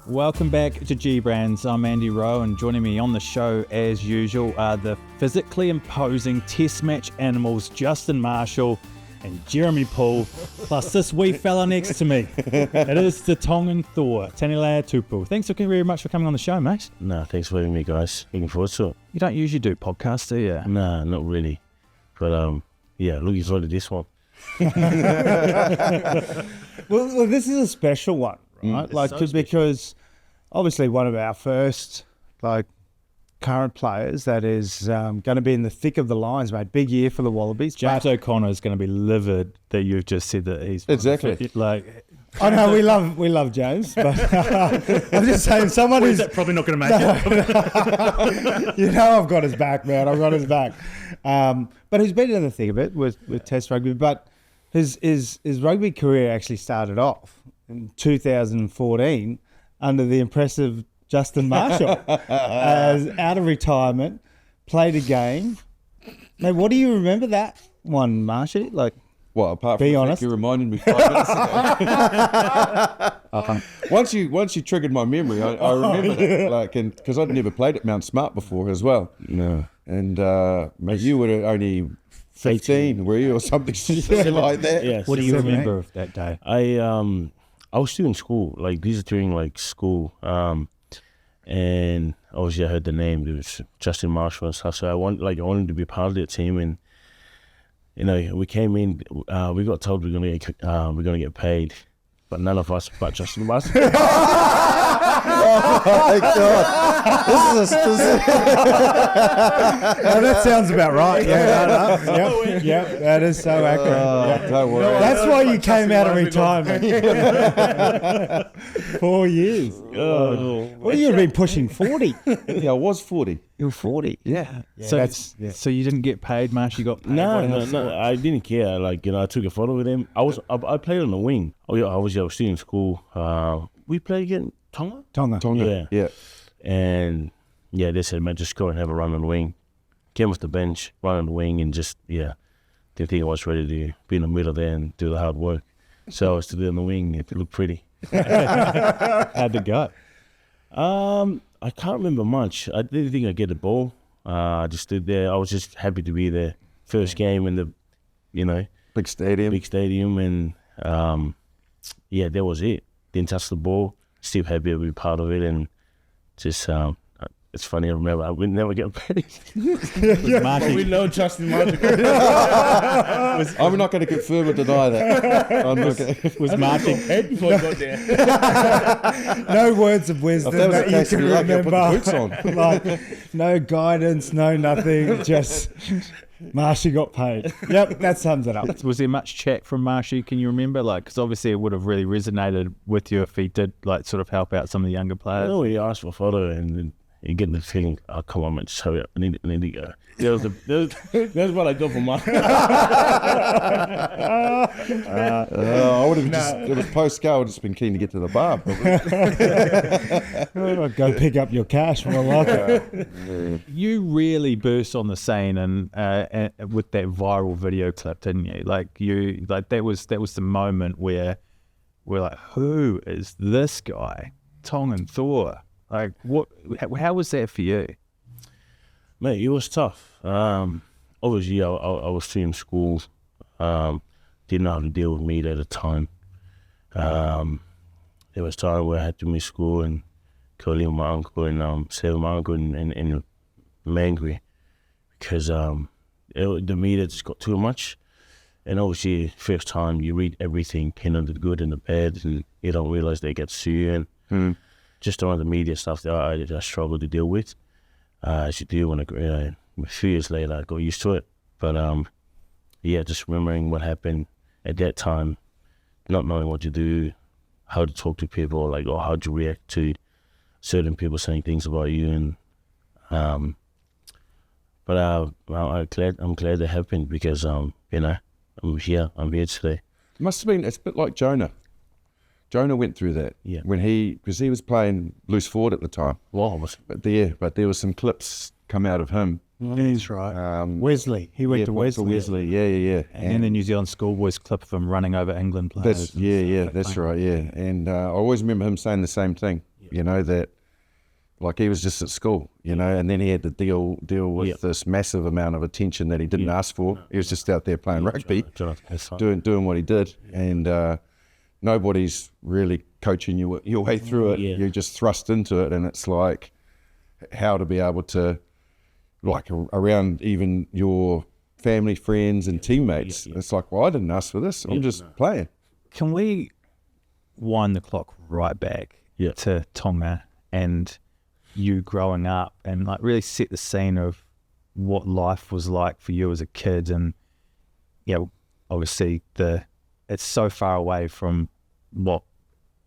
Welcome back to G-Brands. I'm Andy Rowe, and joining me on the show as usual are the physically imposing test match animals Justin Marshall and Jeremy Poole, plus this wee fella next to me. It is the Tongan Thor, Taniela Tupou. Thanks very much for coming on the show, mate. No, thanks for having me, guys. Looking forward to it. You don't usually do podcasts, do you? Nah, not really. But yeah, looking forward to this one. Well, this is a special one, right? Because obviously one of our first current players that is going to be in the thick of the lines, mate. Big year for the Wallabies. James O'Connor is going to be livid that you've just said that he's exactly I know we love James, but I'm just saying someone who's probably not going to make it. You know, I've got his back, man. I've got his back. But who's been in the thick of it with Test rugby, but his rugby career actually started off in 2014 under the impressive Justin Marshall as out of retirement, played a game. Now, what do you remember that one, Marshy? Well, apart from be the fact honest, you reminded me 5 minutes ago. Once you triggered my memory, I remembered it, because I'd never played at Mount Smart before as well. No. And mate, you were only 15, were you, or something like that? Yes. What do you remember of that day? I was still in school. These are during school. And obviously I heard the name. It was Justin Marshall and stuff. So I wanted to be part of that team. And we came in. We got told we're gonna get paid, but none of us but Justin Marshall. Oh my God! This is that sounds about right. Yep, that is so accurate. Don't worry. That's why you came out of retirement. 4 years. Well, you've been pushing 40. Yeah, I was 40. You were 40. Yeah. So you didn't get paid, Marsh? You got paid? No. I didn't care. I took a photo with him. I played on the wing. I was still in school. We played against Tonga. Tonga. Yeah. And they said, man, just go and have a run on the wing. Came off the bench, run on the wing, and just didn't think I was ready to be in the middle there and do the hard work. So I was still on the wing. It looked pretty. How'd it go? I can't remember much. I didn't think I'd get the ball. I just stood there. I was just happy to be there. First game in the, Big stadium. And that was it. Didn't touch the ball. Still happy to be part of it, and just it's funny. I remember I would never get paid. We know Justin Marshall. I'm not going to confirm or deny that. Was Marshall paid before I got there? No words of wisdom If that was that the you case, can I'd put the remember. boots on. No guidance, no nothing. Just Marshy got paid. Yep, that sums it up. Was there much chat from Marshy? Can you remember? Because obviously it would have really resonated with you if he did sort of help out some of the younger players. No, he asked for a photo, and then you get the feeling, oh, come on, man, just hurry up. I need to go. That's what I got for my. I would have it was post-go, I would have just been keen to get to the bar. Go pick up your cash from a locker. You really burst on the scene and with that viral video clip, didn't you? That was the moment where we're like, who is this guy? Tongan Thor. How was that for you? Mate, it was tough. Obviously, I was still in school. Didn't know how to deal with media at the time. There was time where I had to miss school and go live with my uncle and stay with my uncle in Mangry because the media just got too much. And obviously, first time you read everything, the good and the bad, and you don't realize they get to see you. And just all the media stuff that I struggled to deal with. As you do when a few years later, I got used to it. But just remembering what happened at that time, not knowing what to do, how to talk to people, or how to react to certain people saying things about you. And I'm glad that happened because I'm here today. Must have been, it's a bit like Jonah. Jonah went through that because he was playing loose forward at the time. Wow. But there was some clips come out of him. He's right. Wesley. He went to Wesley. Yeah. And the New Zealand schoolboys clip of him running over England players. That's right. And I always remember him saying the same thing. Yeah. you know, that like he was just at school, you know, and then he had to deal with this massive amount of attention that he didn't ask for. He was just out there playing rugby, doing what he did, and nobody's really coaching you your way through it. You're just thrust into it, and it's like how to be able to, like around even your family, friends and teammates. It's like, well, I didn't ask for this. I'm just playing. Can we wind the clock right back to Tonga and you growing up and like really set the scene of what life was like for you as a kid? And obviously it's so far away from what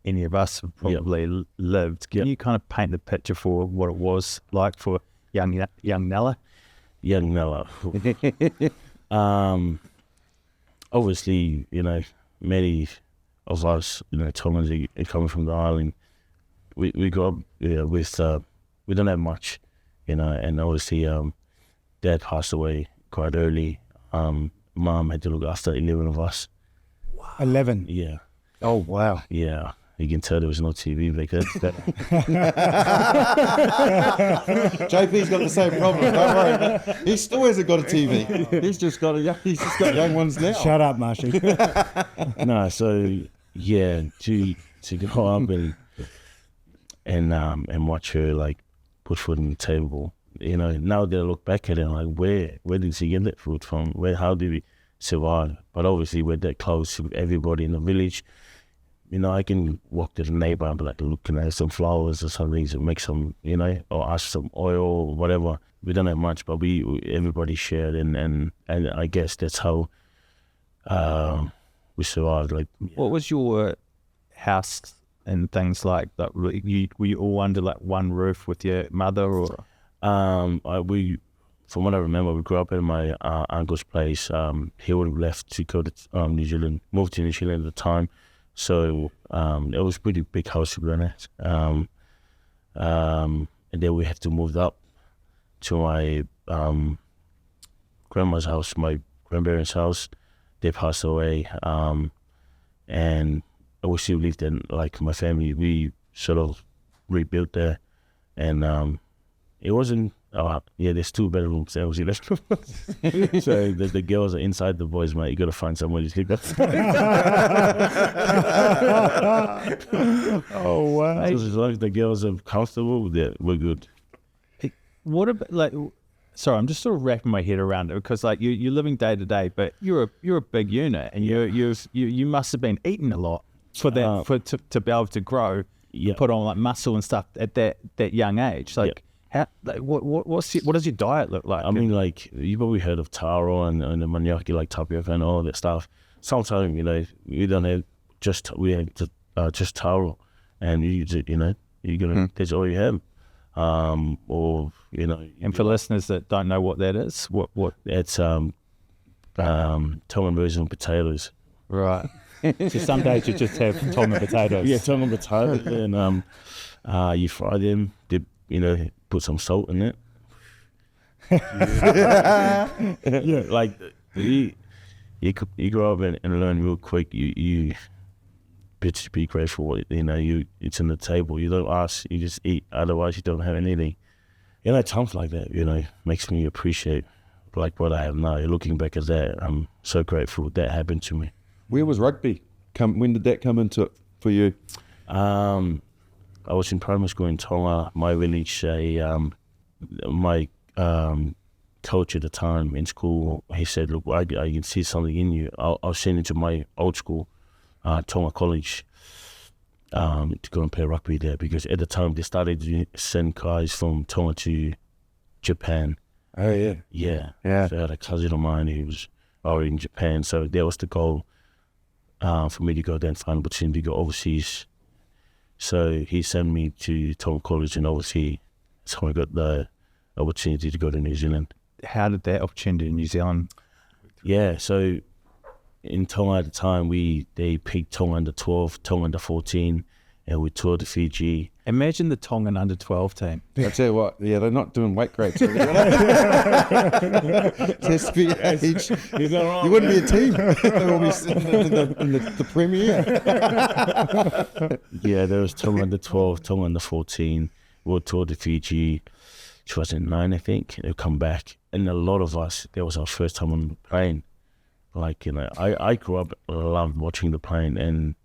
any of us have probably lived. Can you kind of paint the picture for what it was like for young Nella? Young Nella. Obviously, you know, many of us, you know, Tongans coming from the island, we grew up with we don't have much, you know, and obviously Dad passed away quite early. Mum had to look after 11 of us. Wow. 11? Yeah. Oh, wow. Yeah. You can tell there was no TV back then. JP's got the same problem. Don't worry, man. He still hasn't got a TV. He's just got young ones now. Shut up, Marshy. No, so yeah, to go up and watch her like put food on the table. You know, now that I look back at it, I'm like, where did she get that food from? How did we survive? But obviously, we're that close to everybody in the village. You know, I can walk to the neighbor and be like, look, can I have some flowers or something to make some, you know, or ask some oil or whatever. We don't have much, but everybody shared, and I guess that's how we survived. Like, what was your house and things like that? Were you all under like one roof with your mother, or? We, from what I remember, we grew up in my uncle's place. He would have left to go to New Zealand, moved to New Zealand at the time. So it was a pretty big house, to be honest. And then we had to move up to my grandma's house, my grandparents' house. They passed away, and we still lived there. Like my family, we sort of rebuilt there, and it wasn't. There's 2 bedrooms there. So the girls are inside, the boys, mate. You got to find somewhere to sleep. Oh, wow. So as long as the girls are comfortable, we're good. What about like? Sorry, I'm just sort of wrapping my head around it because like you're living day to day, but you're a big unit, and you must have been eating a lot for that to be able to grow, put on like muscle and stuff at that young age. Like. How, like, what does your diet look like? I mean, like, you probably heard of taro and the maniaki, like tapioca and all that stuff. Sometimes, you know, we have just taro, and you're gonna that's all you have. Or you know. And for listeners that don't know what that is, what it's Tongan version of potatoes. Right. So some days you just have Tongan potatoes. Yeah, Tongan potatoes, and you fry them, put some salt in it. Like you grow up and learn real quick. You be grateful. It's on the table. You don't ask. You just eat. Otherwise, you don't have anything. Times like that. Makes me appreciate like what I have now. Looking back at that, I'm so grateful that happened to me. Where was rugby? When did that come into it for you? I was in primary school in Tonga, my village. My coach at the time in school, he said, look, I can see something in you. I'll send you to my old school, Tonga College, to go and play rugby there, because at the time they started to send guys from Tonga to Japan. Oh, yeah. Yeah. Yeah. So I had a cousin of mine who was already in Japan, so that was the goal for me to go there and find an opportunity to go overseas. So he sent me to Tonga College in overseas. So I got the opportunity to go to New Zealand. How did that opportunity in New Zealand? Yeah, so in Tonga at the time, they picked Tonga under 12, Tonga under 14, and we toured to Fiji. Imagine the Tongan under-12 team. I tell you what, yeah, they're not doing weight grades. It has to be age. You wouldn't be a team. They'd all be sitting in the Premier. Yeah, there was Tonga under-12, Tonga under-14. We toured to Fiji. 2009, I think. They'll come back, and a lot of us, that was our first time on the plane. Like, you know, I grew up, loved watching the plane, and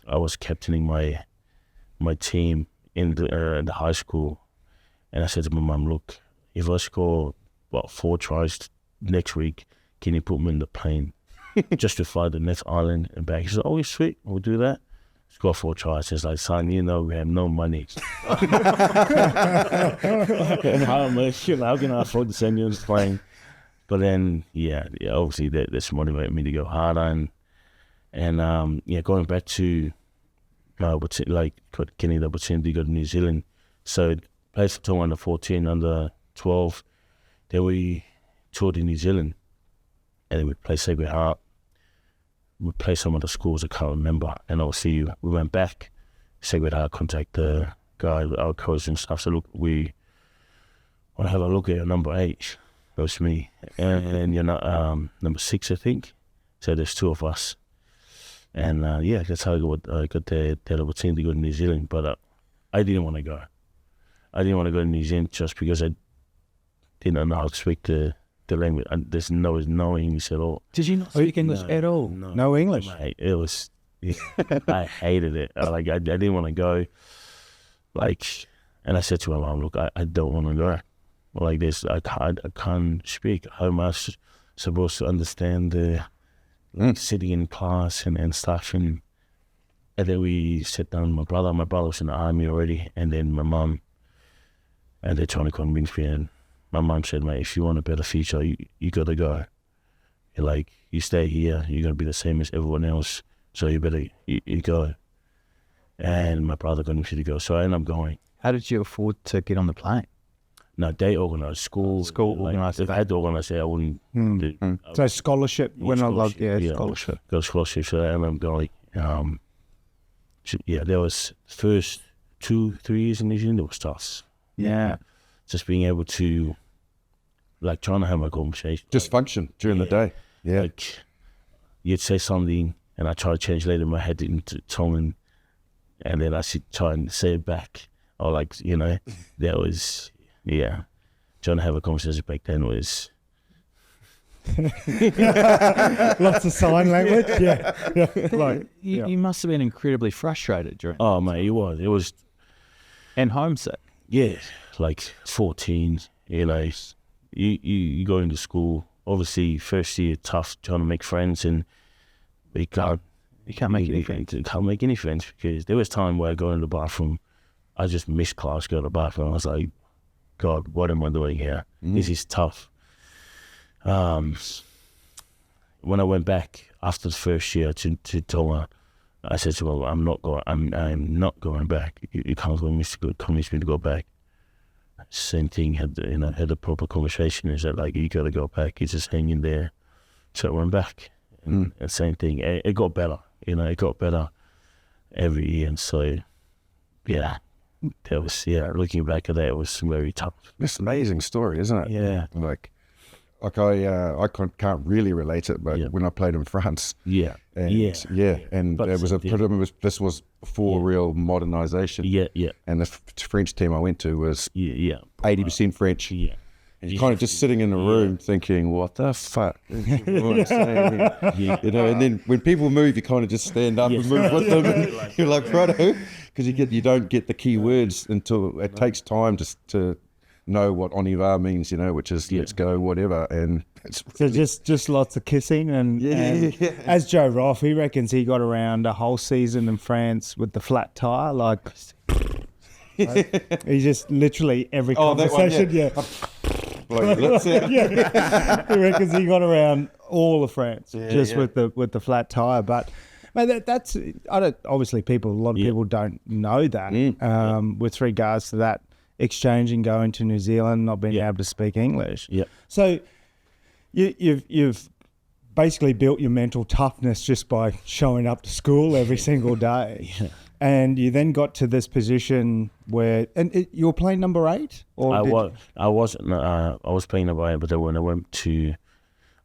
I was captaining my team in the high school, and I said to my mum, look, if I score 4 tries next week, can you put me in the plane just to fly the next island and back? She said, oh, sweet, we'll do that. Score 4 tries. It's like, son, you know, we have no money. How can I afford to send you on the plane? But then, yeah, obviously that's motivated me to go harder, and going back to getting the opportunity to go to New Zealand. So played for Tonga under 14, under 12. Then we toured in New Zealand, and then we played Sacred Heart. We played some of the schools I can't remember, and obviously we went back. Sacred Heart contacted the guy, our coach and stuff. So look, we want to have a look at your number 8. That was me, and you're not number 6, I think. So there's 2 of us, and that's how I got the opportunity to go to New Zealand. But I didn't want to go. I didn't want to go to New Zealand just because I didn't know how to speak the language. And there's no English at all. Did you not speak English at all? No English? Mate, it was, I hated it. I didn't want to go. And I said to my mom, look, I don't want to go. Like this, I can't speak. How am I supposed to understand the sitting in class and stuff? And then we sat down. My brother was in the army already, and then my mom, and they're trying to convince me. And my mom said, mate, if you want a better future, you got to go. You stay here, you're going to be the same as everyone else, so you better you go. And my brother convinced me to go, so I ended up going. How did you afford to get on the plane? No, they organised school. Organised. If I had to organise it, I wouldn't. So scholarship, scholarship. Got scholarship, so I ended up going. There was first 2-3 years in New Zealand, it was tough. Yeah. Just being able to, trying to have my conversation. Just function during the day. Yeah. You'd say something, and I try to change later in my head into Tongan, and then I should try and say it back. Or that was, trying to have a conversation back then was... Lots of sign language, yeah. You must have been incredibly frustrated during. Oh, mate, it was... And homesick. Yeah, 14, you go into school, obviously first year tough, trying to make friends, and you can't make any friends. You can't make any friends because there was time where I go in the bathroom, I just missed class, go to the bathroom, I was like, God, what am I doing here? This is tough. When I went back after the first year to Tonga, I said to him, I'm not going back. You can't convince me to go back. Same thing, had a proper conversation. He said, you got to go back. He's just hanging there. So I went back. And same thing. It got better. It got better every year. And so, that was, looking back at that, it was very tough. It's an amazing story, isn't it? Yeah. I can't really relate it, but when I played in France, and but this was before real modernisation. And the French team I went to was 80% French. Yeah, and you're kind of just sitting in the room thinking, "What the fuck?" And then when people move, you kind of just stand up and move with them. And you're like, "Righto," because you don't get the key words until it takes time to know what on y va means, which is let's go, whatever. And it's really... So just lots of kissing and as Joe Roff, he reckons he got around a whole season in France with the flat tire, he just literally every conversation, he reckons he got around all of France with the flat tire. But mate, that's obviously a lot of people don't know that with regards to that exchange and going to New Zealand, not being able to speak English. Yeah. So you've basically built your mental toughness just by showing up to school every single day. And you then got to this position where, you were playing number 8? Or I was playing number 8, but then when I went to,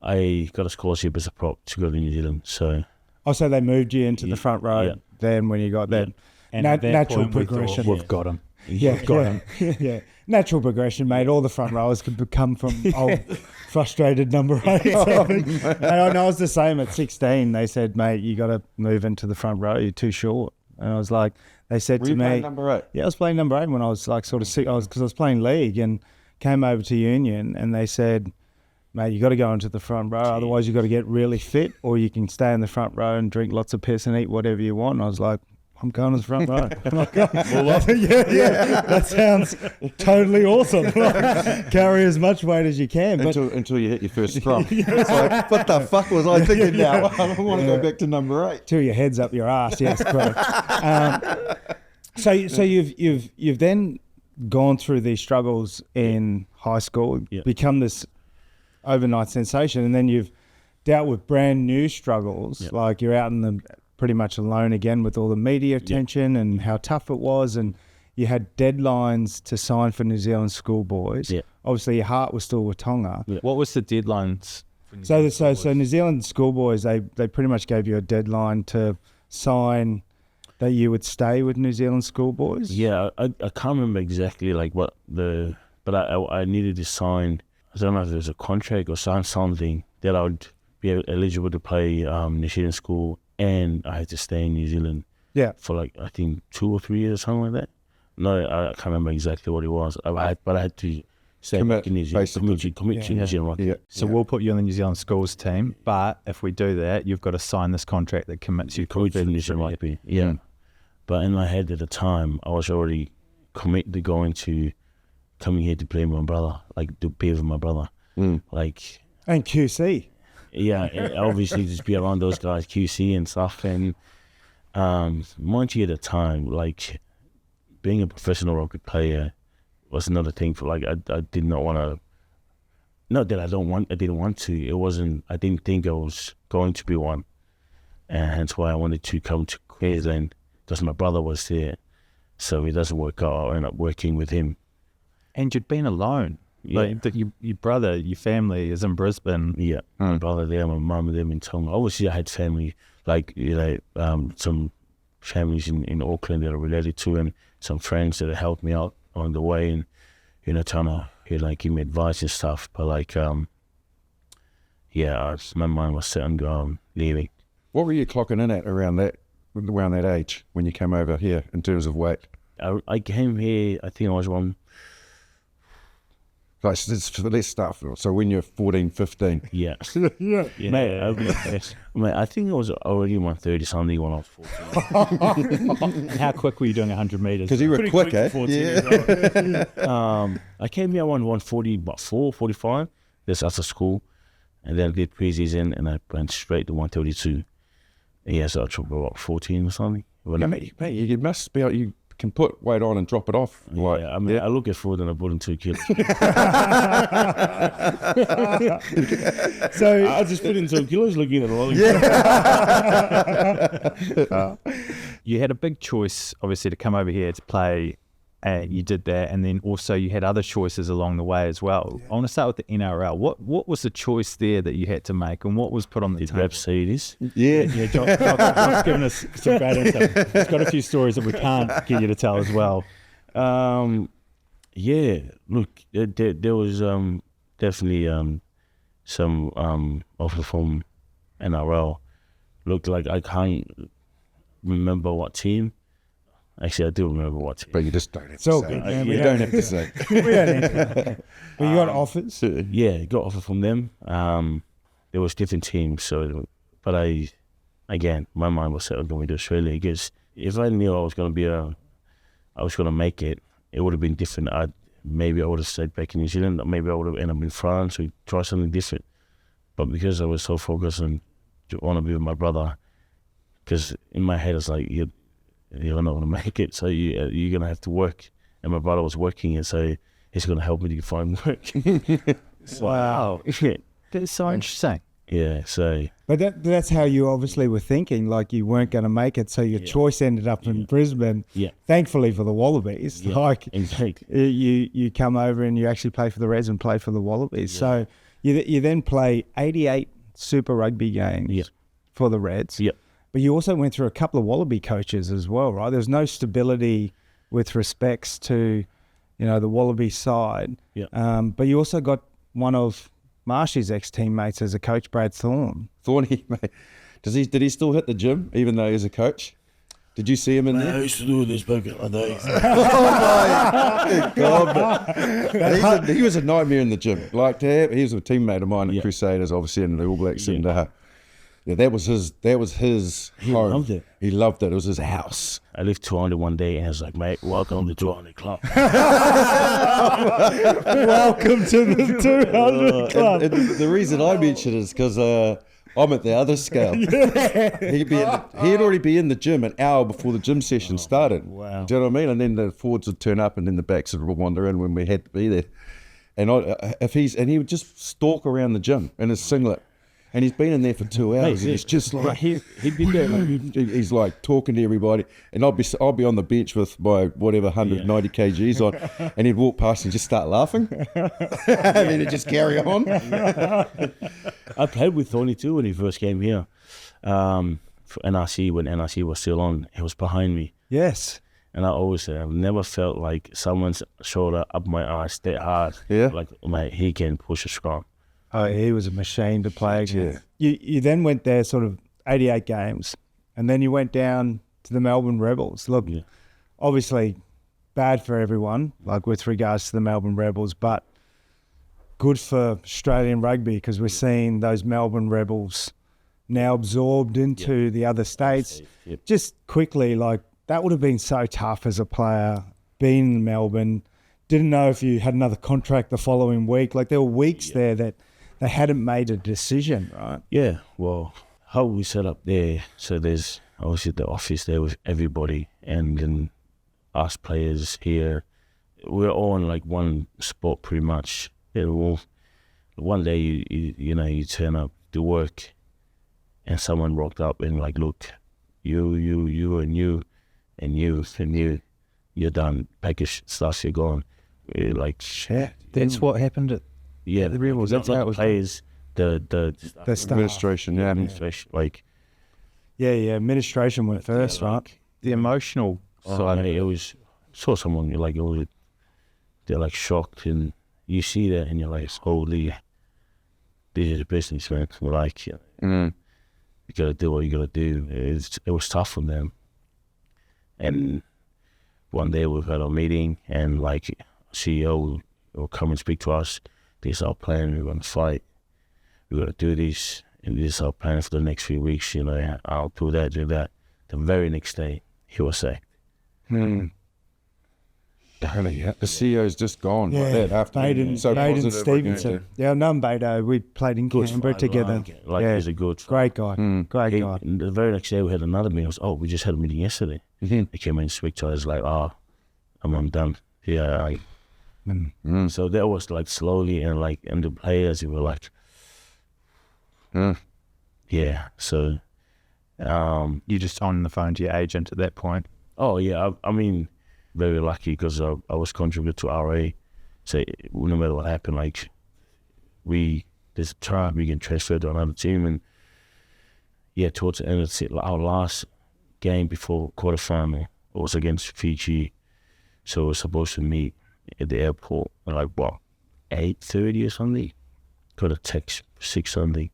I got a scholarship as a prop to go to New Zealand. So they moved you into the front row then when you got that. And at that natural point, progression. We've got him. Yeah. Natural progression, mate. All the front rowers could come from old frustrated number 8s. And I was the same at 16. They said, mate, you got to move into the front row. You're too short. And I was like, they said Were to you me, playing number 8? Yeah, I was playing number 8 when I was like sort of sick. Because I was playing league and came over to Union, and they said, mate, you got to go into the front row. Otherwise, you got to get really fit, or you can stay in the front row and drink lots of piss and eat whatever you want. And I was like, I'm going to the front row. That sounds totally awesome. Like, carry as much weight as you can. But Until you hit your first scrum. It's like, what the fuck was I thinking now? I want to go back to number 8. till your head's up your ass, yes, correct. So you've then gone through these struggles in high school, become this overnight sensation, and then you've dealt with brand new struggles, like you're out in the pretty much alone again with all the media attention and how tough it was, and you had deadlines to sign for New Zealand schoolboys. Yeah. Obviously, your heart was still with Tonga. Yeah. What was the deadlines? So New Zealand schoolboys, they pretty much gave you a deadline to sign that you would stay with New Zealand schoolboys. Yeah, I can't remember exactly like what but I needed to sign. I don't know if there was a contract or sign something that I would be eligible to play New Zealand school. And I had to stay in New Zealand for like, I think 2 or 3 years or something like that. No, I can't remember exactly what it was. But I had to stay back in New Zealand, commit to New Zealand rugby. Yeah. So we'll put you on the New Zealand schools team, but if we do that, you've got to sign this contract that commits you to New Zealand rugby. Yeah. But in my head at the time, I was already committed to coming here to play with my brother, like to be with my brother. Like, and QC. Yeah, obviously just be around those guys, QC and stuff. And mind you, at the time, like being a professional rugby player was another thing for like I did not want to. Not that I didn't want to. It wasn't. I didn't think I was going to be one, and hence why I wanted to come to Queensland because my brother was there. So it doesn't work out. I end up working with him. And you'd been alone. Yeah. Like your brother, your family is in Brisbane. Yeah, my brother there, my mum and them in Tonga. Obviously, I had family, like some families in Auckland that are related to him, some friends that have helped me out on the way, and trying to give me advice and stuff. But like, my mind was set on leaving. What were you clocking in at around that age when you came over here in terms of weight? I came here. I think I was one. Like, let's start. So when you're 14, 15. Yeah. Mate, I think I was already 130 something when I was 14. How quick were you doing 100 metres? Because you were quick, eh? Yeah. I came here on 140, about 45. That's after school. And then I did pre-season and I went straight to 132. Yeah, so I took about 14 or something. Mate, you must be able, you can put weight on and drop it off. Like, I look at food and I put in 2 kilos. So I just put in 2 kilos looking at a lot of You had a big choice, obviously, to come over here to play. You did that, and then also you had other choices along the way as well. I want to start with the NRL. What was the choice there that you had to make, and what was put on the table? Rep say this? Yeah. John's given us some great insight. He's got a few stories that we can't get you to tell as well. Yeah, look, there was definitely some offer from NRL. Looked like I can't remember what team. Actually, I do remember what team. But you just don't have it's to all say. good, man. You don't have to say. We don't need to. But you got offers? Yeah, got offer from them. There was different teams, but my mind was set on going to Australia because if I knew I was going to make it, it would have been different. Maybe I would have stayed back in New Zealand. Or maybe I would have ended up in France or try something different. But because I was so focused on want to be with my brother, because in my head it's like you're not going to make it, so you're going to have to work. And my brother was working, and so he's going to help me to find work. Wow. Yeah. That's so interesting. Yeah, so But that's how you obviously were thinking, like you weren't going to make it, so your choice ended up in Brisbane. Yeah. Thankfully for the Wallabies, like exactly. you come over and you actually play for the Reds and play for the Wallabies. So you then play 88 Super Rugby games for the Reds. Yep. But you also went through a couple of Wallaby coaches as well, right? There's no stability with respects to, the Wallaby side. Yeah. But you also got one of Marshy's ex-teammates as a coach, Brad Thorn. Thorny, mate. Did he still hit the gym even though he's a coach? Did you see him in there? I used to do this back in the day. God, he was a nightmare in the gym. Like he was a teammate of mine at Crusaders, obviously in the All Blacks, and that was his home. Loved it. He loved it. It was his house. I left 200 one day and I was like, mate, welcome to 200 Club. Welcome to the 200 Club. And the reason I mention it is because I'm at the other scale. He'd already be in the gym an hour before the gym session started. Wow. Do you know what I mean? And then the forwards would turn up and then the backs would wander in when we had to be there. And he would just stalk around the gym in his singlet. And he's been in there for 2 hours. And he's just like he'd be there. he's like talking to everybody, and I'll be on the bench with my whatever 190 kgs on, and he'd walk past and just start laughing, and then he'd just carry on. I played with Tony too when he first came here, for NRC when NRC was still on. He was behind me. Yes. And I always said I've never felt like someone's shoulder up my arse that hard. Yeah. Like mate, he can push a scrum. Oh, he was a machine to play against. Yeah. You then went there sort of 88 games, and then you went down to the Melbourne Rebels. Look, obviously bad for everyone, like with regards to the Melbourne Rebels, but good for Australian rugby because we're seeing those Melbourne Rebels now absorbed into the other states. Yep. Just quickly, like that would have been so tough as a player, being in Melbourne. Didn't know if you had another contract the following week. Like there were weeks there that they hadn't made a decision, right? Yeah, well, how we set up there, so there's obviously the office there with everybody, and then us players here, we're all in like one spot pretty much. One day you turn up to work and someone rocked up and like, look, you and you and you and you're done, package stuff, you're gone. We're like, shit. That's what happened at the Rebels. That's how it was. Players, the staff. Administration, administration, like. Yeah, administration went first, right? The emotional side. It was, saw someone, you're like, they're like shocked, and you see that and you're like, holy, this is a business, man. We're like, you gotta do what you gotta do. It was tough for them. And one day we've had a meeting and like CEO will come and speak to us. This is our plan, we're gonna fight. We're gonna do this, and this is our plan for the next few weeks, I'll do that. The very next day, he was sacked. The CEO's just gone like that after. Baden Stevenson. Yeah, I've known Beto. We played in Canberra together. He's a good great guy. Great guy. And the very next day we had another meeting. We just had a meeting yesterday. He came in and spoke to us like, I'm done. Yeah. So that was like slowly, and the players were like, yeah. So, You just on the phone to your agent at that point. Oh yeah, I mean, very lucky because I was contributed to RA. So no matter what happened, like there's a try we can transfer to another team, and towards the end of our last game before quarterfinal was against Fiji, so we're supposed to meet at the airport at 8:30 or something. Got a text 6 something,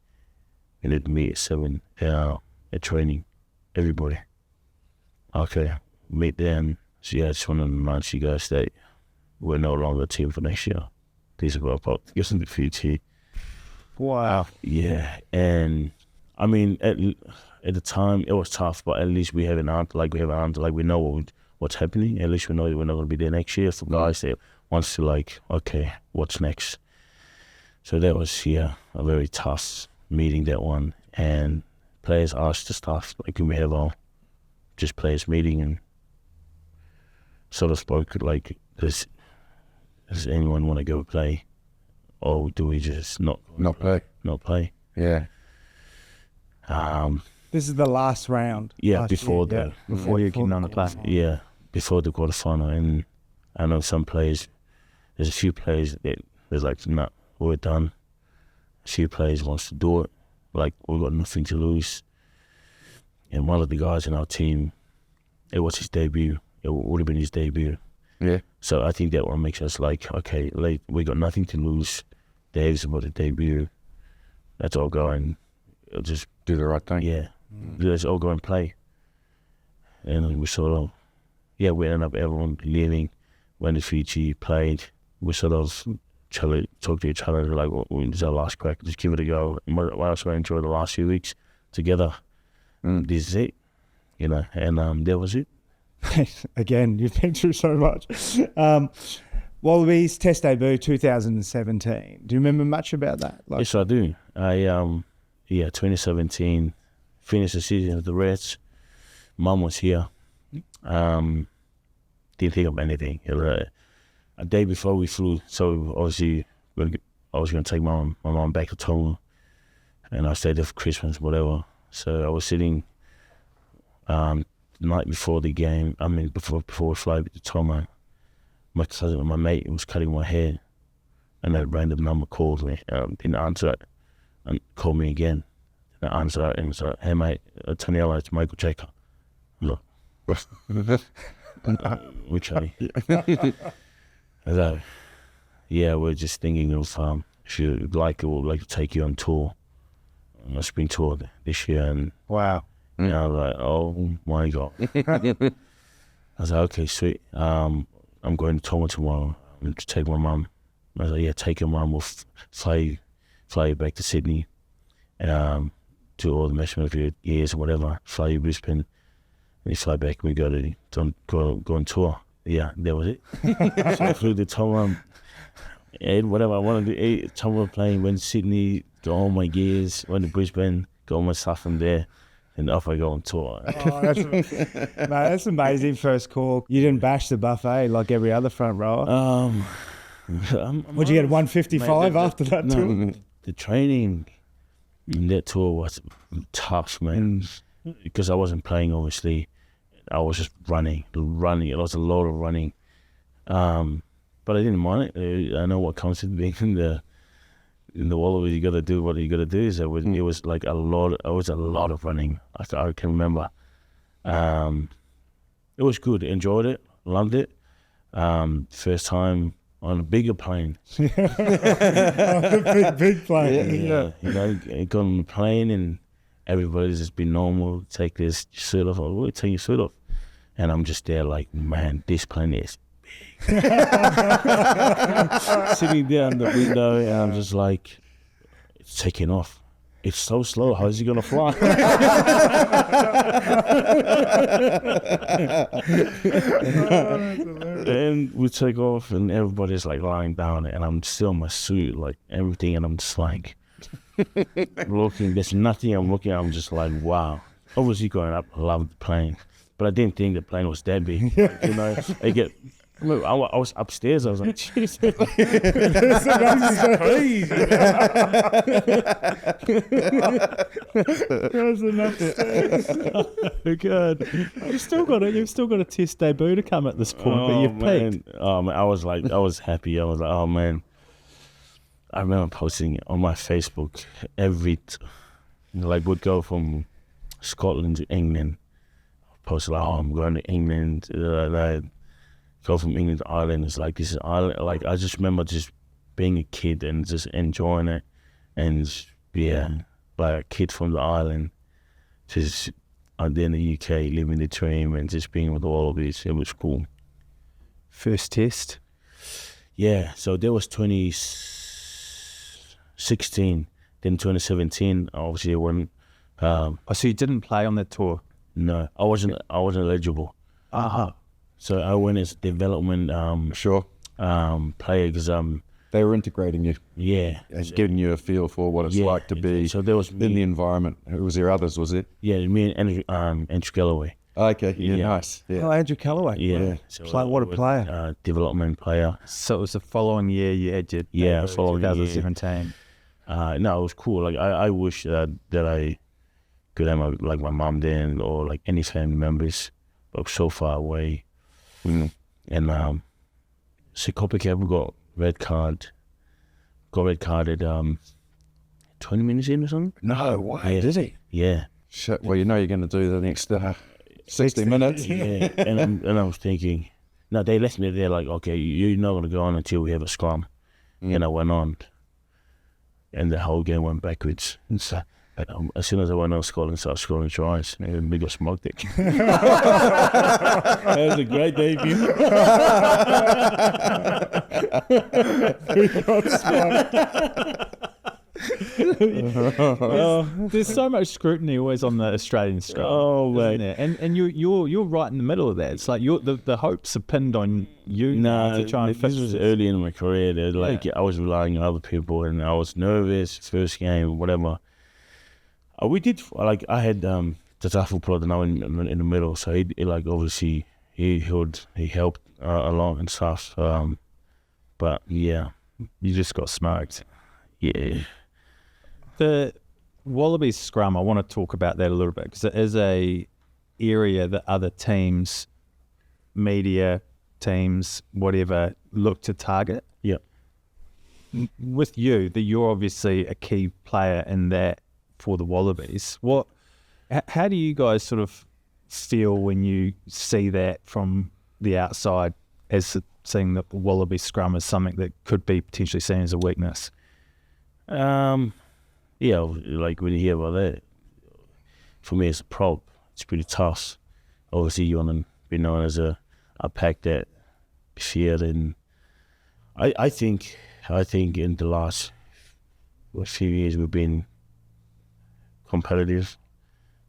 and it'd meet at 7 at training. Everybody. Okay, meet then. So I just want to announce you guys that we're no longer a team for next year. These are about to get into Fiji. Wow. Yeah, and I mean at the time it was tough, but at least we have an answer. We know what's happening. At least we know that we're not going to be there next year. For guys that wants to okay, what's next? So that was a very tough meeting, that one. And players asked the staff, can we have our just players meeting, and sort of spoke does anyone want to go play, or do we just not play? Not play. Yeah. This is the last round. Yeah, last before year, the Before you get on the play. yeah, before the quarterfinal. And I know some players. There's a few players that there's like, nah, we're done. A few players wants to do it. Like, we've got nothing to lose. And one of the guys in our team, it was his debut. It would have been his debut. Yeah. So I think that one makes us like, okay, like, we got nothing to lose. Dave's about to debut. Let's all go and just Do the right thing. yeah, let's all go and play. And we sort of, yeah, we ended up everyone leaving. Went to Fiji, played. We sort of talked to each other like, well, this is our last crack, just give it a go. And we also enjoyed the last few weeks together. This is it, you know, and that was it. Again, you've been through so much. Wallabies Test debut 2017. Do you remember much about that? Like, Yes, I do. 2017, finished the season with the Reds. Mum was here. Didn't think of anything. A day before we flew, so obviously I was going to take my mum back to Tonga, and I stayed there for Christmas, whatever. So I was sitting the night before the game. I mean, before we fly to Tonga, my cousin, my mate, was cutting my hair, and a random number called me. Didn't answer it, and called me again. And I answered it, and was like, "Hey mate, Taniela, it's Michael Jacob." Look, which I so, yeah, we're just thinking of if you'd like, we'd like to take you on tour, on a spring tour this year, and wow. you know, like, oh my God. I was like, okay, sweet. I'm going to Tonga tomorrow. I'm going to take my mum. I was like, yeah, take your mum. We'll fly you back to Sydney, and do all the measurement of your ears or whatever. Fly you Brisbane, and you fly back. We go on tour. Yeah, that was it. So I flew to Tonga, ate whatever I wanted to eat. Tonga plane, went to Sydney, got all my gears, went to Brisbane, got all my stuff from there, and off I go on tour. Oh, that's amazing. First call. You didn't bash the buffet like every other front rower. Would you get 155 after that tour? The training in that tour was tough, man, because I wasn't playing, obviously. I was just running. It was a lot of running, but I didn't mind it. I know what comes with being in the Wallabies. You got to do what you got to do. So it was like a lot. It was a lot of running. I can remember. It was good. Enjoyed it. Loved it. First time on a bigger plane. Big plane. Yeah. You know, got on the plane and everybody's just been normal. Take this suit off. We'll take your suit off. And I'm just there like, man, this plane is big. Sitting there in the window, and I'm just like, it's taking off. It's so slow. How is he gonna fly? And we take off, and everybody's like lying down, and I'm still in my suit, like everything, and I'm just like looking. There's nothing I'm looking at. I'm just like, wow. Obviously, going up, I love the plane, but I didn't think the plane was that big. Like, you know, I was upstairs. I was like, Jesus, this is crazy. That's enough. Oh, God. You've still got a test debut to come at this point, but you've peaked. Oh man, I was happy. I was like, oh man. I remember posting it on my Facebook would go from Scotland to England. Post like, oh, I'm going to England. Go from England to Ireland. It's like, this is Ireland. Like, I just remember just being a kid and just enjoying it, and yeah, like a kid from the island, just out there in the UK, living the dream and just being with all of this. It was cool. First test? Yeah, so there was 2016, then 2017. Obviously, when So you didn't play on that tour? no, I wasn't eligible. So I went as development Sure. player because They were integrating you yeah, and giving you a feel for what it's like to be so there was in the environment. Was there others, was it? yeah, me and Andrew Galloway. Okay, yeah, Yeah. nice. Yeah. Oh, Andrew Callaway. Yeah, so What a player. Development player. So it was the following year you had your Yeah, debut, following year. 2017. No, it was cool. Like I wish that I could have my mom there or like any family members, but so far away. And so copycat, we got red carded 20 minutes in or something. No way, Yeah. did he? Yeah. Shit. Well, you know you're going to do the next 60 minutes. Yeah. and I was thinking, no, they left me there like, okay, you're not going to go on until we have a scrum. And I went on, and the whole game went backwards. And so, as soon as I went on, Scotland started scoring tries, and we got smoked it. That was a great debut. There's so much scrutiny always on the Australian scrum. Oh, isn't mate. there? And you're right in the middle of that. It's like the hopes are pinned on you to try and fix this was this. early in my career. I was relying on other people, and I was nervous. First game, whatever. We did I had Tatafu Pro now in the middle, so he obviously he helped a lot and stuff. But yeah, You just got smoked. yeah. The Wallabies scrum, I want to talk about that a little bit because it is a area that other teams, media teams, whatever, look to target. Yeah. With you, that you're obviously a key player in that for the Wallabies. How do you guys sort of feel when you see that from the outside, as seeing the Wallaby scrum as something that could be potentially seen as a weakness? Yeah, like when you hear about that, for me it's a prop. It's pretty tough. Obviously you want to be known as a pack that feared, and I think in the last few years we've been competitive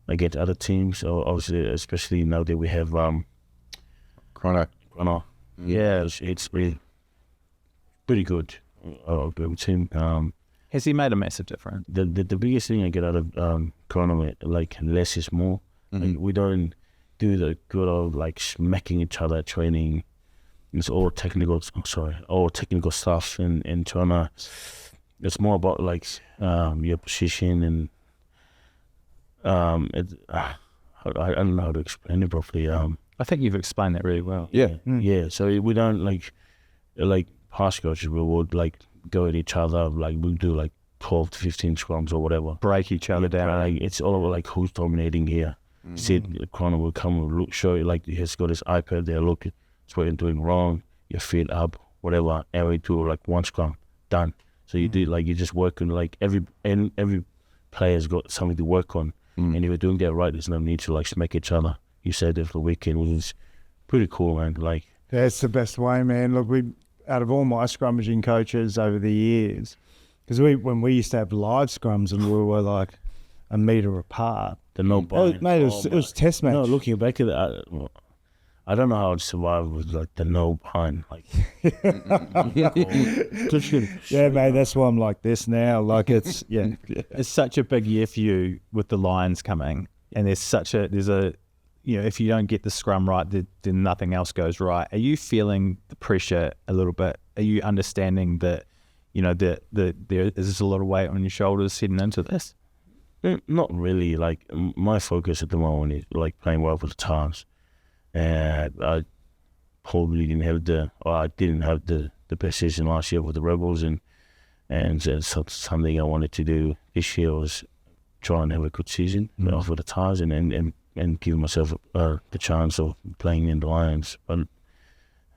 against other teams. So obviously, especially now that we have Chrono. Yeah, it's pretty good. Good team. Has he made a massive difference? The biggest thing I get out of Chrono, like less is more. Like, we don't do the good old like smacking each other at training. It's all technical. All technical stuff in Chrono. It's more about like your position and I don't know how to explain it properly. I think you've explained that really well. Yeah. Yeah. So we don't like past coaches. We would like go at each other. Like we'll do like 12 to 15 scrums or whatever. Break each other down. Like it's all about like who's dominating here. See, Connor will come and look, show you like he's got his iPad there. Look, it's what you're doing wrong. Your feet up, whatever. And we do like one scrum, done. So you do like you just work on like every player's got something to work on. And if you're doing that right, there's no need to like smack each other. You said that for the weekend, which is pretty cool, man. Like That's the best way, man. Look, out of all my scrummaging coaches over the years, because when we used to have live scrums and we were like a metre apart. the no bind. Mate, it was test match. No, looking back at it, I don't know how I'd survive with like the no bind. Like, Yeah, mate, that's why I'm like this now. Like it's It's such a big year for you with the Lions coming, and there's a if you don't get the scrum right, then nothing else goes right. Are you feeling the pressure a little bit? Are you understanding that that there is a lot of weight on your shoulders heading into this? Not really. Like my focus at the moment is like playing well for the Tars, and I probably didn't have the best season last year with the Rebels, and something I wanted to do this year was try and have a good season for the Tars and give myself the chance of playing in the Lions. But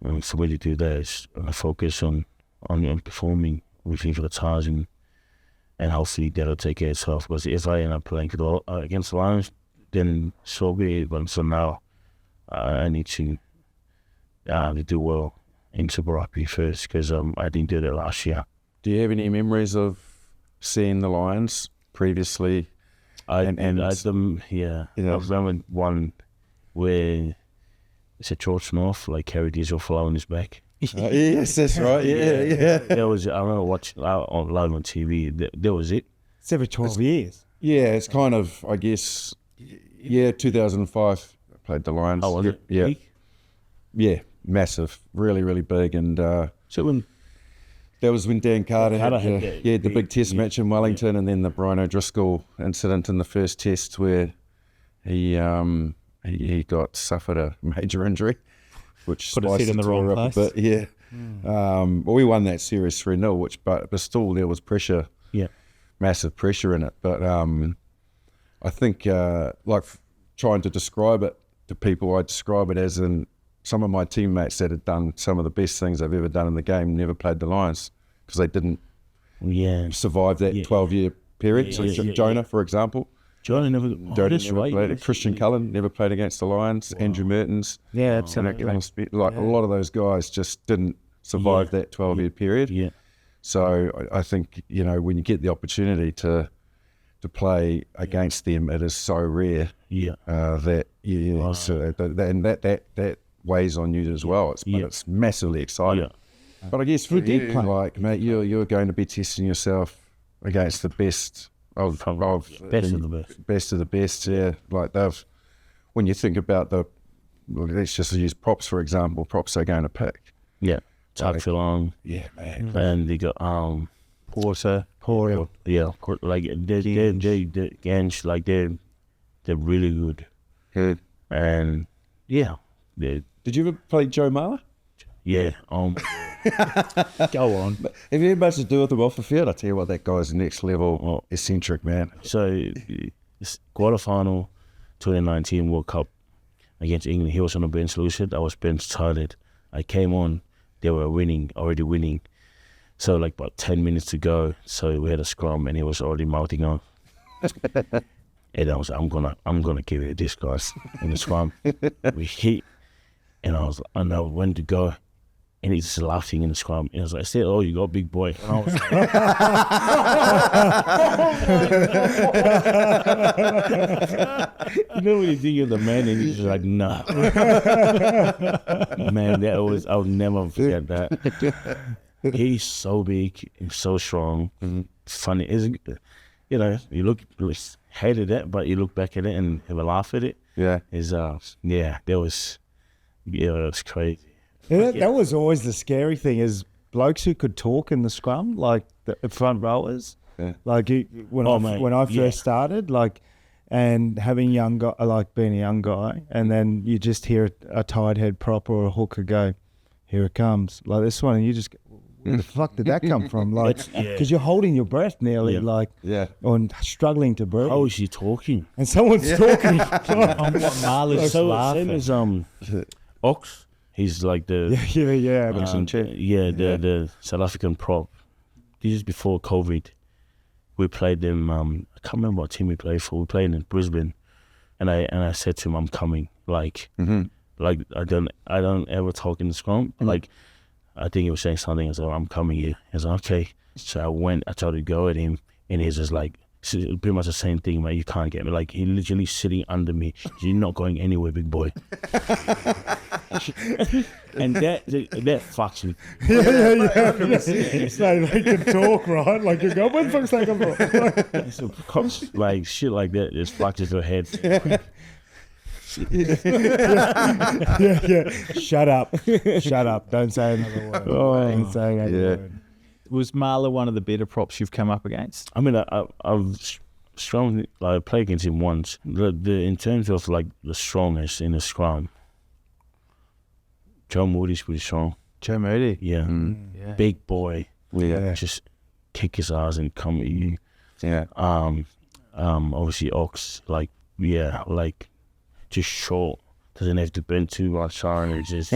the way to do that is focus on performing for the Tars and hopefully that'll take care of itself. Because if I end up playing against the Lions, then so be it. But for now, I need to do well in Super Rugby first, because I didn't do that last year. Do you have any memories of seeing the Lions previously? I remember one where it's a George North, like carried his flow on his back. Yes, that's right. Yeah. That was, I remember watching live on TV. That was it. it's every 12 years. Yeah, it's kind of, I guess, 2005, I played the Lions. Oh, was it? Yeah. Yeah, massive, really, really big. And So when That was when Dan Carter had that the big test match in Wellington, and then the Brian O'Driscoll incident in the first test where he suffered a major injury, which Put his head in the wrong place. But yeah, well, we won that series 3-0, but still there was pressure, massive pressure in it. But I think like trying to describe it to people, I describe it as in some of my teammates that had done some of the best things they've ever done in the game never played the Lions because they didn't survive that 12-year period. Jonah, for example. Jonah never played it. Christian Cullen never played against the Lions. Wow. Andrew Mertens. Yeah, absolutely. Like a lot of those guys just didn't survive that 12-year period. Yeah. So I think, you know, when you get the opportunity to play against them, it is so rare that that weighs on you as well. But it's massively exciting. But I guess for you, like, mate, you're going to be testing yourself against the best of best of the best. Yeah, like when you think about let's just use props for example. Props they're going to pick. Yeah, Tuck Philong. Yeah, man. And they got Porter. Yeah, like they're Gans, like they're really good. Good. And they. Did you ever play Joe Marler? Yeah. Go on. Have you had much to do with him off the field? I tell you what, that guy's next level eccentric, man. So, it's quarterfinal 2019 World Cup against England. He was on the bench, lucid. I was bench started. I came on. They were already winning. So like about 10 minutes to go. So we had a scrum, and he was already mouthing on. And I was like, I'm gonna give it this guys in the scrum. We hit. And I went to go, and he's just laughing in the scrum. And I was like, I said, "Oh, you got big boy." And I was like, you know when you think you're the man, and he's just like, "Nah." Man, I would never forget that. He's so big and so strong. Mm-hmm. It's funny, you know, you hated it, but you look back at it and have a laugh at it. Yeah. It was crazy. That was always the scary thing is blokes who could talk in the scrum, like the front rowers. Yeah. Like when I first started, like, and having being a young guy, and then you just hear a tied head prop or a hooker go, "Here it comes," like this one, and you just go, where the fuck did that come from? Like, because you're holding your breath nearly, or struggling to breathe. How is he talking? And someone's talking. Marler's so laughing. Same as Ox. He's like the the South African prop. This is before COVID. We played them. I can't remember what team we played for. We played in Brisbane, and I said to him, "I'm coming." Like, like I don't ever talk in the scrum. Mm-hmm. Like, I think he was saying something. I said, "I'm coming here." He was like, "Okay." So I went. I tried to go at him, and he's just like, pretty much the same thing, man. You can't get me. Like, he literally sitting under me. You're not going anywhere, big boy. And that fucks me. It's like they can talk, right? Like you go, where the fuck's that come from? Like shit like that just fucks your head. Shut up. Don't say another word. Don't say another word. Was Marler one of the better props you've come up against? I mean, I've strongly played against him once. In terms of like the strongest in the scrum, Joe Moody's pretty strong. Joe Moody, yeah, big boy. Yeah, just kick his ass and come at you. Yeah. Obviously Ox, like just short. Doesn't have to bend too much on. It's just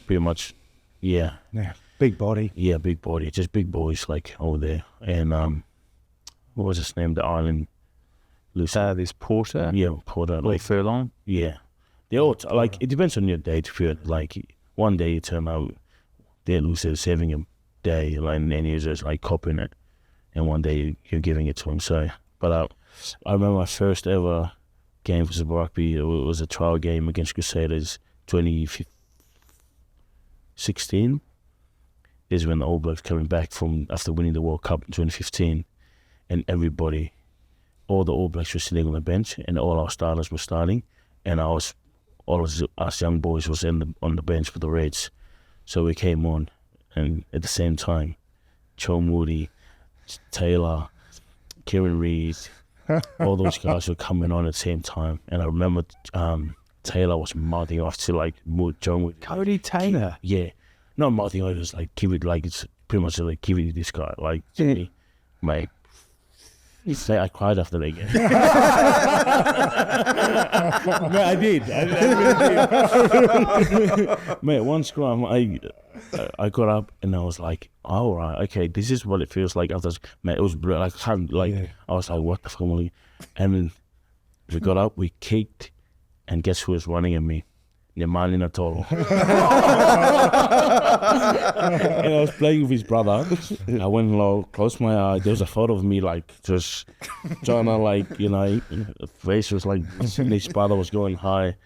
pretty much, yeah. Big body. Yeah, big body. Just big boys like over there. And what was his name? The island. There's Porter. Yeah, Porter. Like Furlong. Yeah. They all like it depends on your day to feel like one day you turn out they're Lucy's having a day, like, and then he's just like copying it, and one day you're giving it to him. So, but I remember my first ever game for Super Rugby. It was a trial game against Crusaders, 2016. This is when the All Blacks coming back from after winning the World Cup in 2015, and all the All Blacks were sitting on the bench, and all our starters were starting, and all of us young boys was on the bench for the Reds. So we came on, and at the same time, Joe Moody, Taylor, Kieran Reid, all those guys were coming on at the same time. And I remember Taylor was mouthing off to like Joe Moody. Cody Taylor. Yeah. Not mouthing off, it was like, keep it, like, it's pretty much like, keep it this guy. Like, to me, mate. I cried after that game. No, I did. Mate, one scrum, I got up and I was like, all right, okay, this is what it feels like after. Man, it was like, I was like, what the fuck? And then we got up, we kicked, and guess who was running at me? Nché Joe Moody. And I was playing with his brother. I went low, closed my eye. There was a photo of me like just trying to like, you know, the face was like, his brother was going high.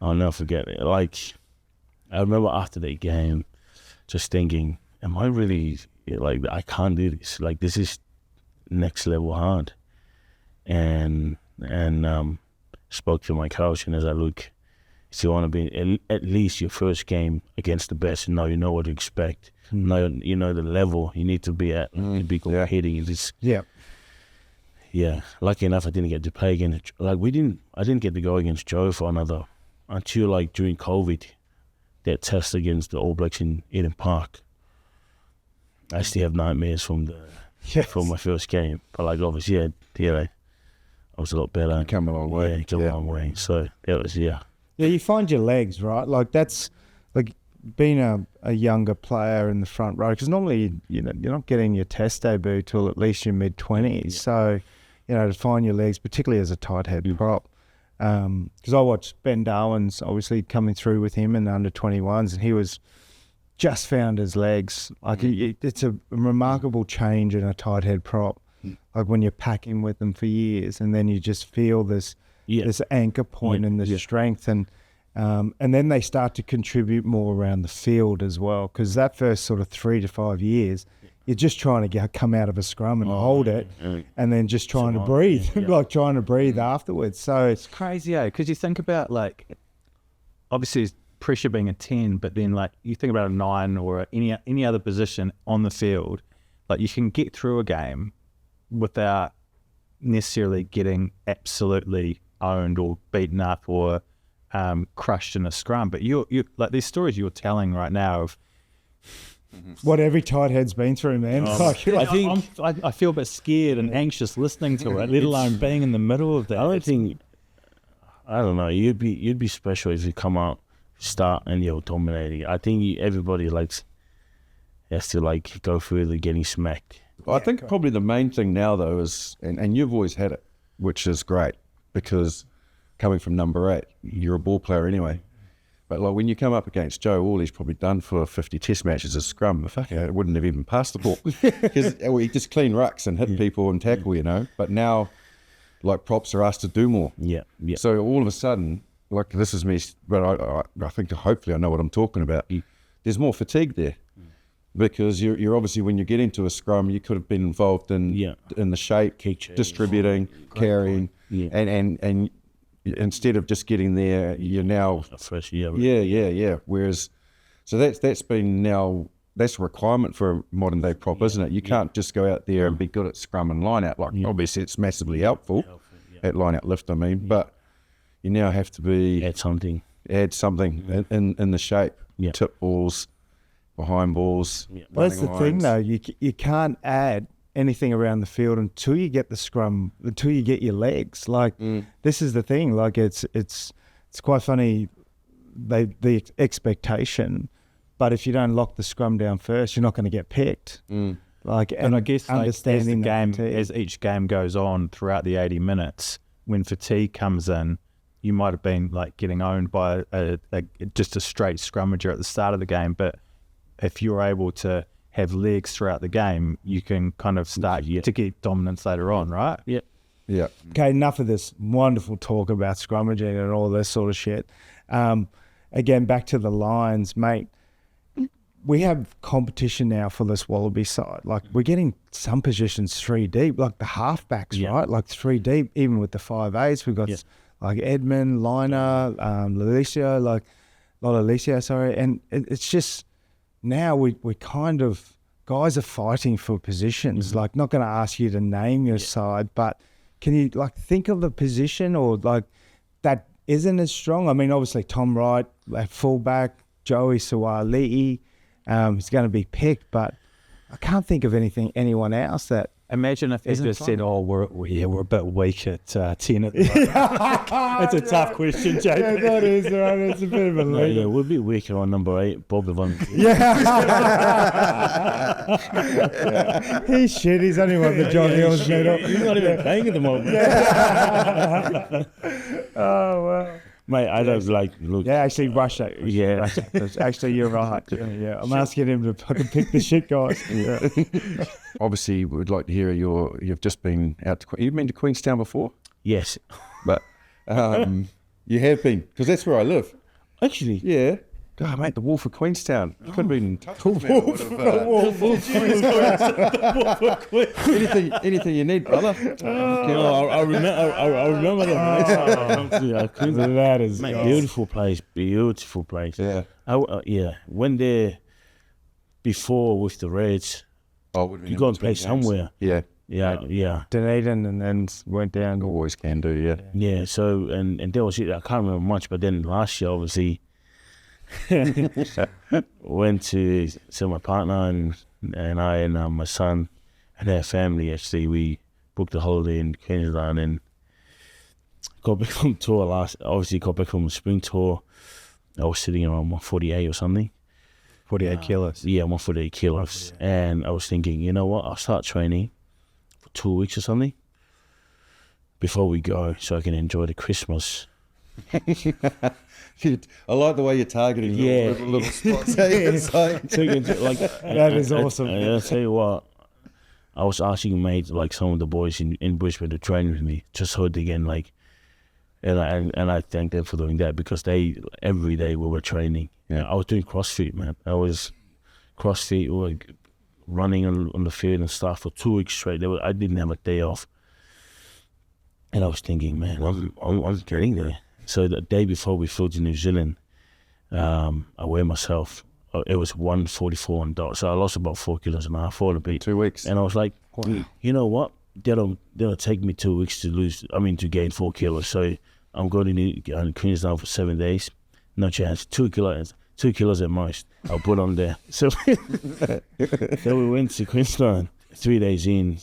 I'll never forget it. Like, I remember after the game just thinking, am I really, like, I can't do this. Like, this is next level hard. And spoke to my coach, and as I look, if you want to be at least your first game against the best, now you know what to expect. Now you know the level you need to be at to be competing. Yeah. Lucky enough, I didn't get to play against. Like I didn't get to go against Joe for until like during COVID, that test against the All Blacks in Eden Park. I still have nightmares from my first game. But like obviously, I was a lot better. Come a long way. Yeah, come a long way. So that was Yeah, you find your legs, right? Like that's like being a younger player in the front row, because normally you're not getting your test debut till at least your mid-20s. Yeah. So to find your legs, particularly as a tight head prop, because I watched Ben Darwin's obviously coming through with him in the under-21s, and he was just found his legs. Like it's a remarkable change in a tight head prop. Like when you're packing with them for years, and then you just feel this anchor point and the strength, and then they start to contribute more around the field as well, because that first sort of 3 to 5 years, you're just trying to come out of a scrum and hold it, and then just trying to breathe, like trying to breathe afterwards. So it's crazy, because you think about, like, obviously pressure being a 10, but then like you think about a 9 or any other position on the field, like you can get through a game without necessarily getting absolutely owned or beaten up or crushed in a scrum. But you like these stories you're telling right now of what every tight head's been through, man. I feel a bit scared and anxious listening to it, let alone being in the middle of that. I don't know, you'd be special if you come out, start, and you're dominating. I think everybody has to like go through the getting smacked. Well, I think probably the main thing now though is, and you've always had it, which is great, because coming from number 8, you're a ball player anyway. But like when you come up against Joe, all he's probably done for 50 test matches is scrum. Fuck, it wouldn't have even passed the ball, because he just clean rucks and hit people and tackle, But now, like, props are asked to do more. Yeah. So all of a sudden, like, this is me, but I think hopefully I know what I'm talking about. There's more fatigue there, because you're obviously, when you get into a scrum, you could have been involved in the shape, distributing, carrying, and instead of just getting there, you're now fresh. Whereas, so that's been now, that's a requirement for a modern day prop, isn't it? You can't just go out there and be good at scrum and line out. Like obviously it's massively helpful at line out lift, but you now have to add something in the shape. Tip balls, behind balls. Well, that's the thing though. You can't add anything around the field until you get the scrum, until you get your legs. Like this is the thing. Like it's quite funny, the expectation, but if you don't lock the scrum down first, you're not going to get picked. Like, and I guess understanding as each game goes on throughout the 80 minutes, when fatigue comes in, you might have been like getting owned by just a straight scrummager at the start of the game, but if you're able to have legs throughout the game, you can kind of start to get dominance later on, right? Yeah. Okay, enough of this wonderful talk about scrummaging and all this sort of shit. Again, back to the lines, mate. We have competition now for this Wallaby side. Like, we're getting some positions 3 deep, like the halfbacks, right? Like 3 deep, even with the 5'8s. We've got like Edmund, Liner, Lolicio, sorry. And it's just, now we kind of guys are fighting for positions. Like, not going to ask you to name your side, but can you like think of a position or like that isn't as strong? I mean, obviously Tom Wright, at fullback, Joey Sawali'i, he's going to be picked, but I can't think of anyone else that. Imagine if they Isn't just fun. said, "Oh, we're a bit weak at 10 at the moment." That's a tough question, JP. Yeah, that is right. It's a bit of a No, lead. yeah, we'll be weaker on number 8, Bob the Bungy. He's shit. He's only won the John Hills medal. He's not even playing at the moment. Oh, wow. Mate, I don't like, look. Yeah, actually, rush that. Yeah. Actually, you're right. Yeah, I'm asking him to fucking pick the shit, guys. Yeah. Obviously, we'd like to hear you've just been out to, you've been to Queenstown before? Yes. But you have been, because that's where I live. Actually. Yeah. God, mate, the Wolf of Queenstown. Could have been tough. Anything you need, brother. I remember that place. That is Mate, beautiful place. Yeah. Yeah. Went there before with the Reds. Oh, would have been You go and between play games. somewhere. Yeah. Yeah. Dunedin and then went down. Always can do, yeah. Yeah, so, and that was it. I can't remember much, but then last year, obviously, went to see my partner and I and my son and our family. Actually, we booked a holiday in Queenstown and got back from tour obviously got back from the spring tour. I was sitting around 148 or something. 48 kilos. Yeah, 148 kilos. And I was thinking, you know what, I'll start training for 2 weeks or something before we go so I can enjoy the Christmas. I like the way you're targeting little spots. It's like, So you can, like, That is awesome. I'll tell you what, I was asking mates, like some of the boys in Brisbane to train with me, just so they can like, and I thank them for doing that because every day we were training. Yeah. I was doing CrossFit, man. I was CrossFit, like running on the field and stuff for 2 weeks straight. I didn't have a day off, and I was thinking, man, I'm getting there. So the day before we flew to New Zealand, I weighed myself. It was 144 on dot, so I lost about 4 kilos and a half, 4 and a bit. 2 weeks. And I was like, you know what? They'll take me 2 weeks to gain 4 kilos. So I'm going to need Queenstown for 7 days. No chance. 2 kilos at most. I'll put on there. So we went to Queenstown. 3 days in,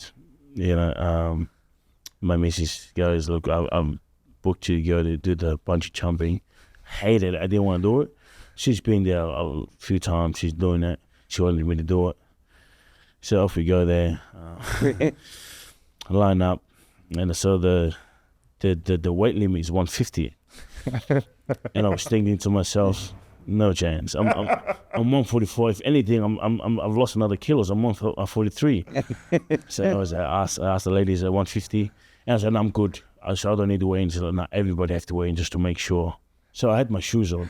my missus goes, look, I'm booked to go to do the bungee jumping. Hated it. I didn't want to do it. She's been there a few times. She's doing it. She wanted me to do it. So off we go there. Line up, and I saw the weight limit is 150, and I was thinking to myself, no chance. I'm 144. If anything, I've lost another kilos. I'm 143. So I asked the ladies at 150, and I said, no, I'm good. I said, I don't need to weigh in. So not everybody have to weigh in just to make sure. So I had my shoes on.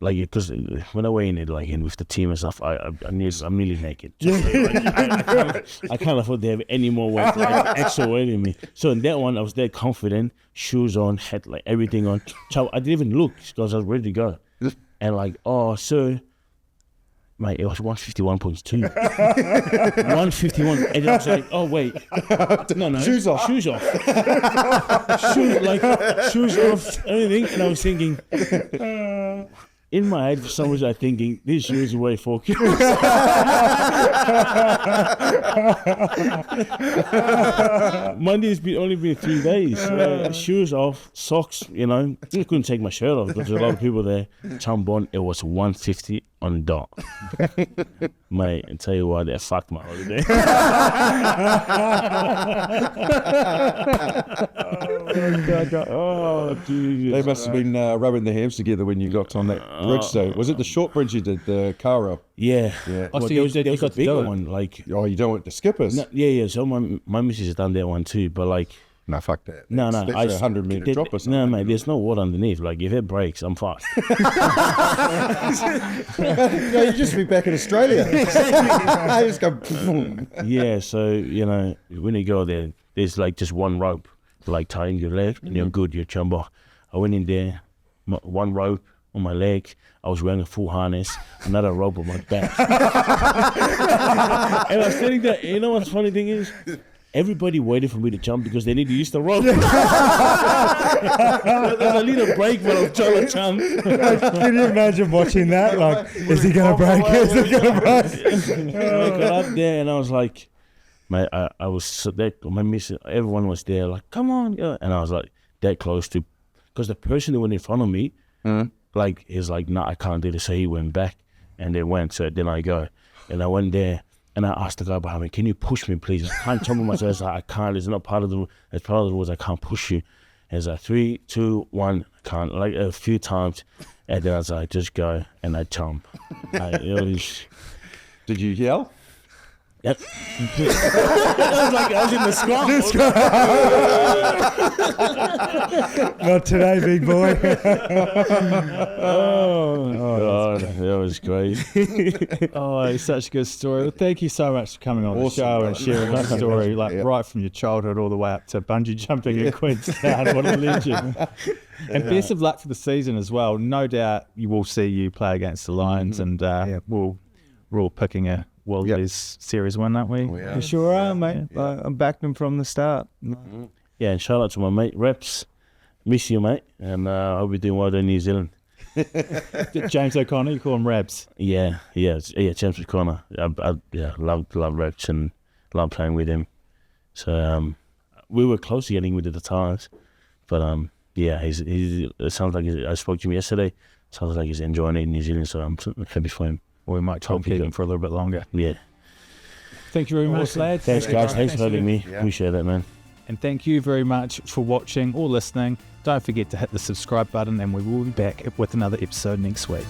Like, because when I weigh in it, like, in with the team and stuff, I'm nearly naked. I can't afford to have any more weight, like, extra weight in me. So in that one, I was that confident, shoes on, had like everything on. So I didn't even look because I was ready to go. And like, oh, so, mate, it was 151.2. 151. And I was like, oh, wait. No. Shoes off. Shoes off. Shoes off, everything. And I was thinking, in my head, for some reason, I'm thinking, these shoes weigh 4 kilos. Monday's only been 3 days. Shoes off, socks, I couldn't take my shirt off because there's a lot of people there. Chambon, it was 150 on dot. Mate, I tell you what, that fucked my holiday. Oh, dude. They must have been rubbing their hands together when you got on that bridge, though. Was it the short bridge you did, the car row? Yeah. Yeah. Well, so there was a bigger one. Like, Oh, you don't want the skippers? no, yeah. So my missus has done that one too, but like, No, fuck that. no. That's a 100-meter drop or something. No, mate, there's no water underneath. Like, if it breaks, I'm fucked. No, you just be back in Australia. I just go, boom. Yeah, so, when you go there, there's like just one rope, like tying your leg, and you're good, you're chumbo. I went in there, one rope, on my leg. I was wearing a full harness, another rope on my back. And I was sitting there, you know what's funny thing is? Everybody waited for me to jump because they need to use the rope. There's a little break when I was trying to jump. Can you imagine watching that? Like, is he going to break? Is he going to break? I got up there and I was like, mate, I was so that my missus, everyone was there, like, come on, yeah. And I was like, that close to, because the person that went in front of me, like, is like, nah, I can't do this. So he went back and they went. So then I go, and I went there and I asked the guy behind me, can you push me, please? I can't jump on myself. I was like, I can't. It's not part of the. It's part of the rules. I can't push you. And it's like 3, 2, 1. I can't. Like a few times, and then I was like, just go, and I jump. Did you yell? Yep. I was like, I was in the scrum. Not today, big boy. Oh God, that was great. Oh, it's such a good story. Well, thank you so much for coming on the show and sharing that story, like right from your childhood all the way up to bungee jumping in Queenstown. What a legend. And best of luck for the season as well. No doubt you will see you play against the Lions, and we're all picking a Wallabies Series 1, aren't we? You sure are, mate. I'm backing them from the start. Yeah, and shout out to my mate Reps. Miss you, mate, and I hope you're doing well in New Zealand. James O'Connor, you call him Rabs. Yeah, James O'Connor. I love Reps and love playing with him. So we were close to getting with it at times, but he's it sounds like I spoke to him yesterday. Sounds like he's enjoying it in New Zealand, so I'm happy for him. Or we might try and keep him for a little bit longer. Yeah. Thank you very much, lads. Thanks, guys. Thanks for having me. Yeah. Appreciate that, man. And thank you very much for watching or listening. Don't forget to hit the subscribe button, and we will be back with another episode next week.